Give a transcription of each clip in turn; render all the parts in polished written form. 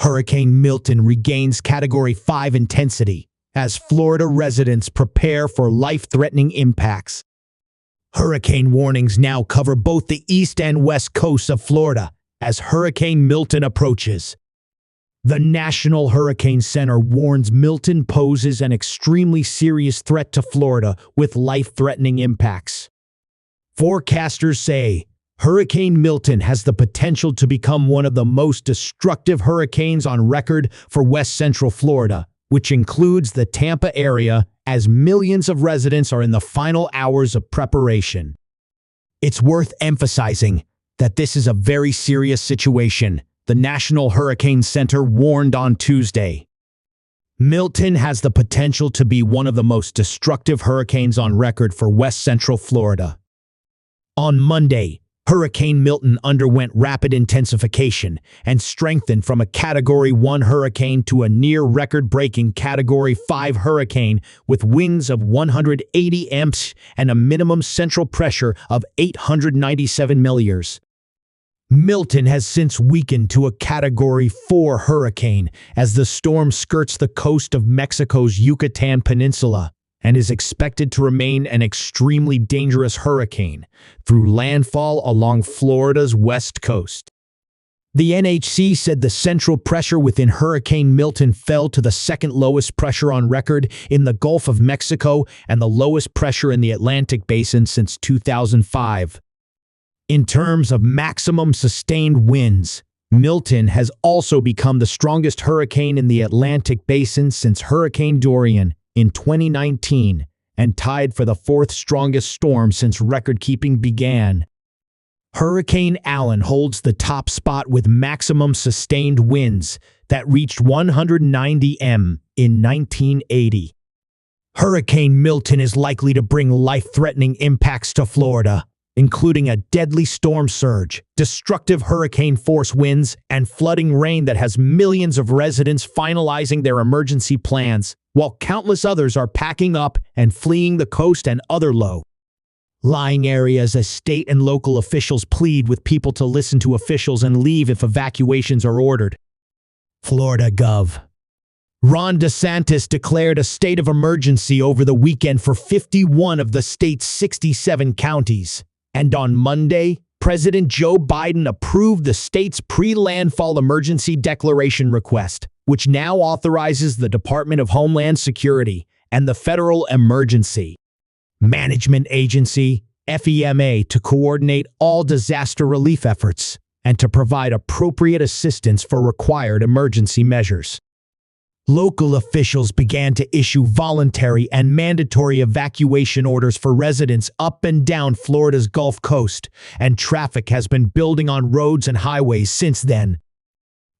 Hurricane Milton regains Category 5 intensity as Florida residents prepare for life-threatening impacts. Hurricane warnings now cover both the east and west coasts of Florida as Hurricane Milton approaches. The National Hurricane Center warns Milton poses an extremely serious threat to Florida with life-threatening impacts. Forecasters say Hurricane Milton has the potential to become one of the most destructive hurricanes on record for West Central Florida, which includes the Tampa area, as millions of residents are in the final hours of preparation. It's worth emphasizing that this is a very serious situation, the National Hurricane Center warned on Tuesday. Milton has the potential to be one of the most destructive hurricanes on record for West Central Florida. On Monday, Hurricane Milton underwent rapid intensification and strengthened from a Category 1 hurricane to a near-record-breaking Category 5 hurricane with winds of 180 mph and a minimum central pressure of 897 millimeters. Milton has since weakened to a Category 4 hurricane as the storm skirts the coast of Mexico's Yucatan Peninsula and is expected to remain an extremely dangerous hurricane through landfall along Florida's west coast. The NHC said the central pressure within Hurricane Milton fell to the second lowest pressure on record in the Gulf of Mexico and the lowest pressure in the Atlantic Basin since 2005. In terms of maximum sustained winds, Milton has also become the strongest hurricane in the Atlantic Basin since Hurricane Dorian in 2019 and tied for the fourth strongest storm since record-keeping began. Hurricane Allen holds the top spot with maximum sustained winds that reached 190 m in 1980. Hurricane Milton is likely to bring life-threatening impacts to Florida, including a deadly storm surge, destructive hurricane-force winds, and flooding rain that has millions of residents finalizing their emergency plans, while countless others are packing up and fleeing the coast and other low-lying areas as state and local officials plead with people to listen to officials and leave if evacuations are ordered. Florida Gov. Ron DeSantis declared a state of emergency over the weekend for 51 of the state's 67 counties. And on Monday, President Joe Biden approved the state's pre-landfall emergency declaration request, which now authorizes the Department of Homeland Security and the Federal Emergency Management Agency, FEMA, to coordinate all disaster relief efforts and to provide appropriate assistance for required emergency measures. Local officials began to issue voluntary and mandatory evacuation orders for residents up and down Florida's Gulf Coast, and traffic has been building on roads and highways since then.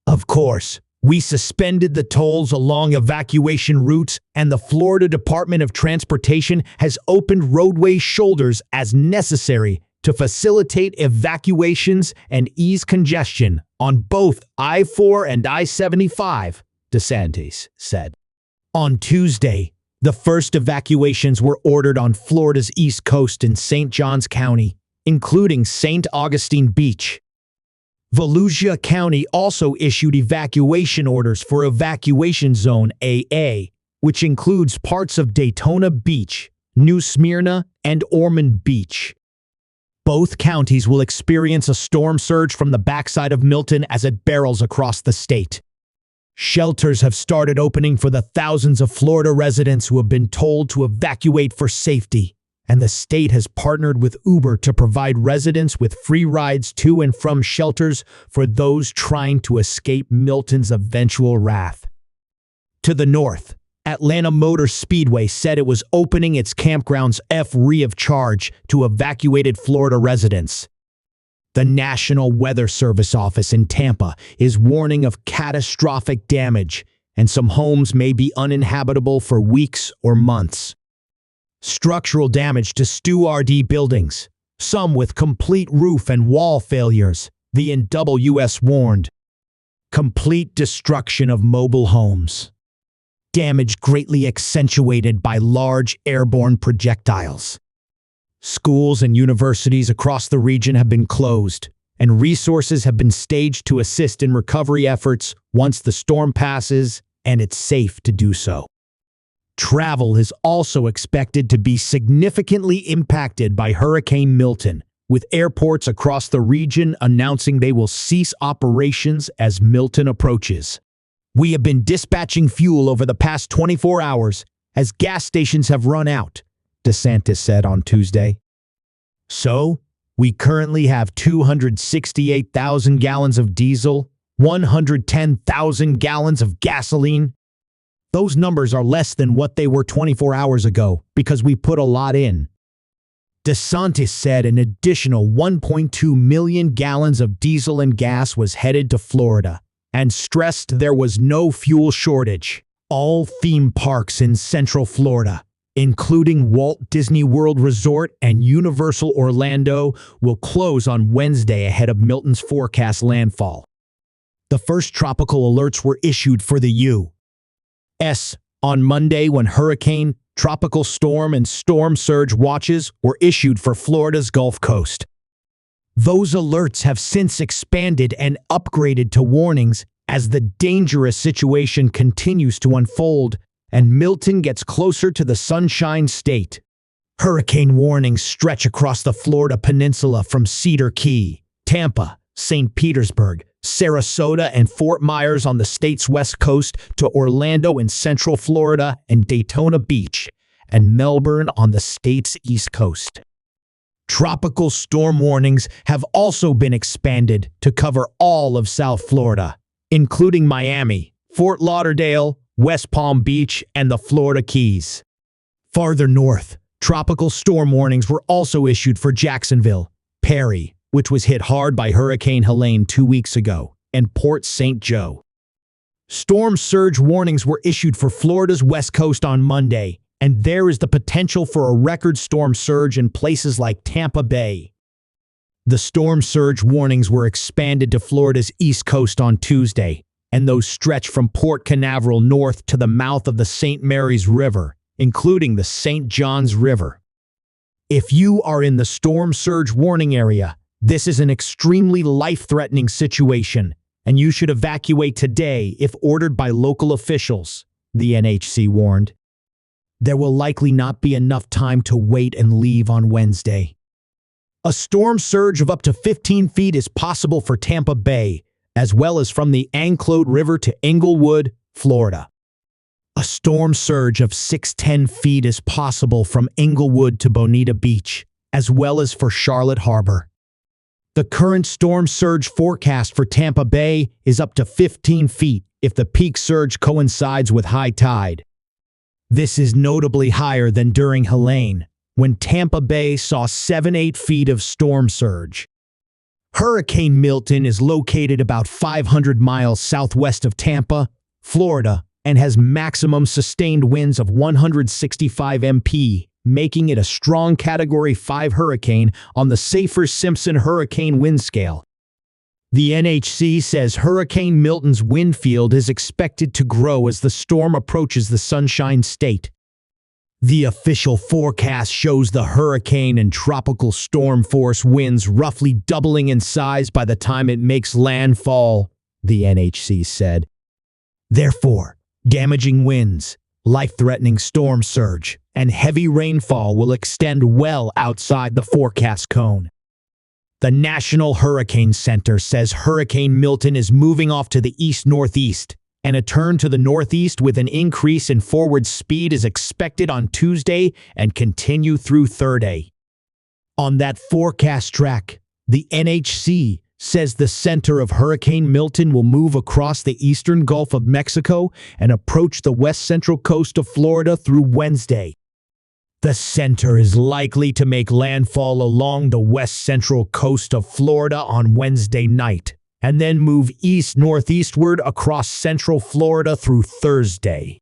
Of course, we suspended the tolls along evacuation routes, and the Florida Department of Transportation has opened roadway shoulders as necessary to facilitate evacuations and ease congestion on both I-4 and I-75. DeSantis said. On Tuesday, the first evacuations were ordered on Florida's East Coast in St. Johns County, including St. Augustine Beach. Volusia County also issued evacuation orders for Evacuation Zone AA, which includes parts of Daytona Beach, New Smyrna, and Ormond Beach. Both counties will experience a storm surge from the backside of Milton as it barrels across the state. Shelters have started opening for the thousands of Florida residents who have been told to evacuate for safety, and the state has partnered with Uber to provide residents with free rides to and from shelters for those trying to escape Milton's eventual wrath. To the north, Atlanta Motor Speedway said it was opening its campground's free of charge to evacuated Florida residents. The National Weather Service office in Tampa is warning of catastrophic damage, and some homes may be uninhabitable for weeks or months. Structural damage to Stuart buildings, some with complete roof and wall failures, the NWS warned. Complete destruction of mobile homes. Damage greatly accentuated by large airborne projectiles. Schools and universities across the region have been closed, and resources have been staged to assist in recovery efforts once the storm passes and it's safe to do so. Travel is also expected to be significantly impacted by Hurricane Milton, with airports across the region announcing they will cease operations as Milton approaches. We have been dispatching fuel over the past 24 hours as gas stations have run out, DeSantis said on Tuesday. So, we currently have 268,000 gallons of diesel, 110,000 gallons of gasoline. Those numbers are less than what they were 24 hours ago because we put a lot in. DeSantis said an additional 1.2 million gallons of diesel and gas was headed to Florida and stressed there was no fuel shortage. All theme parks in Central Florida, including Walt Disney World Resort and Universal Orlando, will close on Wednesday ahead of Milton's forecast landfall. The first tropical alerts were issued for the U.S. on Monday when hurricane, tropical storm, and storm surge watches were issued for Florida's Gulf Coast. Those alerts have since expanded and upgraded to warnings as the dangerous situation continues to unfold and Milton gets closer to the Sunshine State. Hurricane warnings stretch across the Florida peninsula from Cedar Key, Tampa, St. Petersburg, Sarasota, and Fort Myers on the state's west coast to Orlando in Central Florida and Daytona Beach and Melbourne on the state's east coast. Tropical storm warnings have also been expanded to cover all of South Florida, including Miami, Fort Lauderdale, West Palm Beach, and the Florida Keys. Farther north, tropical storm warnings were also issued for Jacksonville, Perry, which was hit hard by Hurricane Helene 2 weeks ago, and Port St. Joe. Storm surge warnings were issued for Florida's west coast on Monday, and there is the potential for a record storm surge in places like Tampa Bay. The storm surge warnings were expanded to Florida's east coast on Tuesday, and those stretch from Port Canaveral north to the mouth of the St. Mary's River, including the St. Johns River. If you are in the storm surge warning area, this is an extremely life-threatening situation, and you should evacuate today if ordered by local officials, the NHC warned. There will likely not be enough time to wait and leave on Wednesday. A storm surge of up to 15 feet is possible for Tampa Bay, as well as from the Anclote River to Englewood, Florida. A storm surge of 6-10 feet is possible from Englewood to Bonita Beach, as well as for Charlotte Harbor. The current storm surge forecast for Tampa Bay is up to 15 feet if the peak surge coincides with high tide. This is notably higher than during Helene, when Tampa Bay saw 7-8 feet of storm surge. Hurricane Milton is located about 500 miles southwest of Tampa, Florida, and has maximum sustained winds of 165 mph, making it a strong Category 5 hurricane on the Saffir-Simpson hurricane wind scale. The NHC says Hurricane Milton's wind field is expected to grow as the storm approaches the Sunshine State. The official forecast shows the hurricane and tropical storm force winds roughly doubling in size by the time it makes landfall, the NHC said. Therefore, damaging winds, life-threatening storm surge, and heavy rainfall will extend well outside the forecast cone. The National Hurricane Center says Hurricane Milton is moving off to the east-northeast, and a turn to the northeast with an increase in forward speed is expected on Tuesday and continue through Thursday. On that forecast track, the NHC says the center of Hurricane Milton will move across the eastern Gulf of Mexico and approach the west-central coast of Florida through Wednesday. The center is likely to make landfall along the west-central coast of Florida on Wednesday night, and then move east-northeastward across central Florida through Thursday.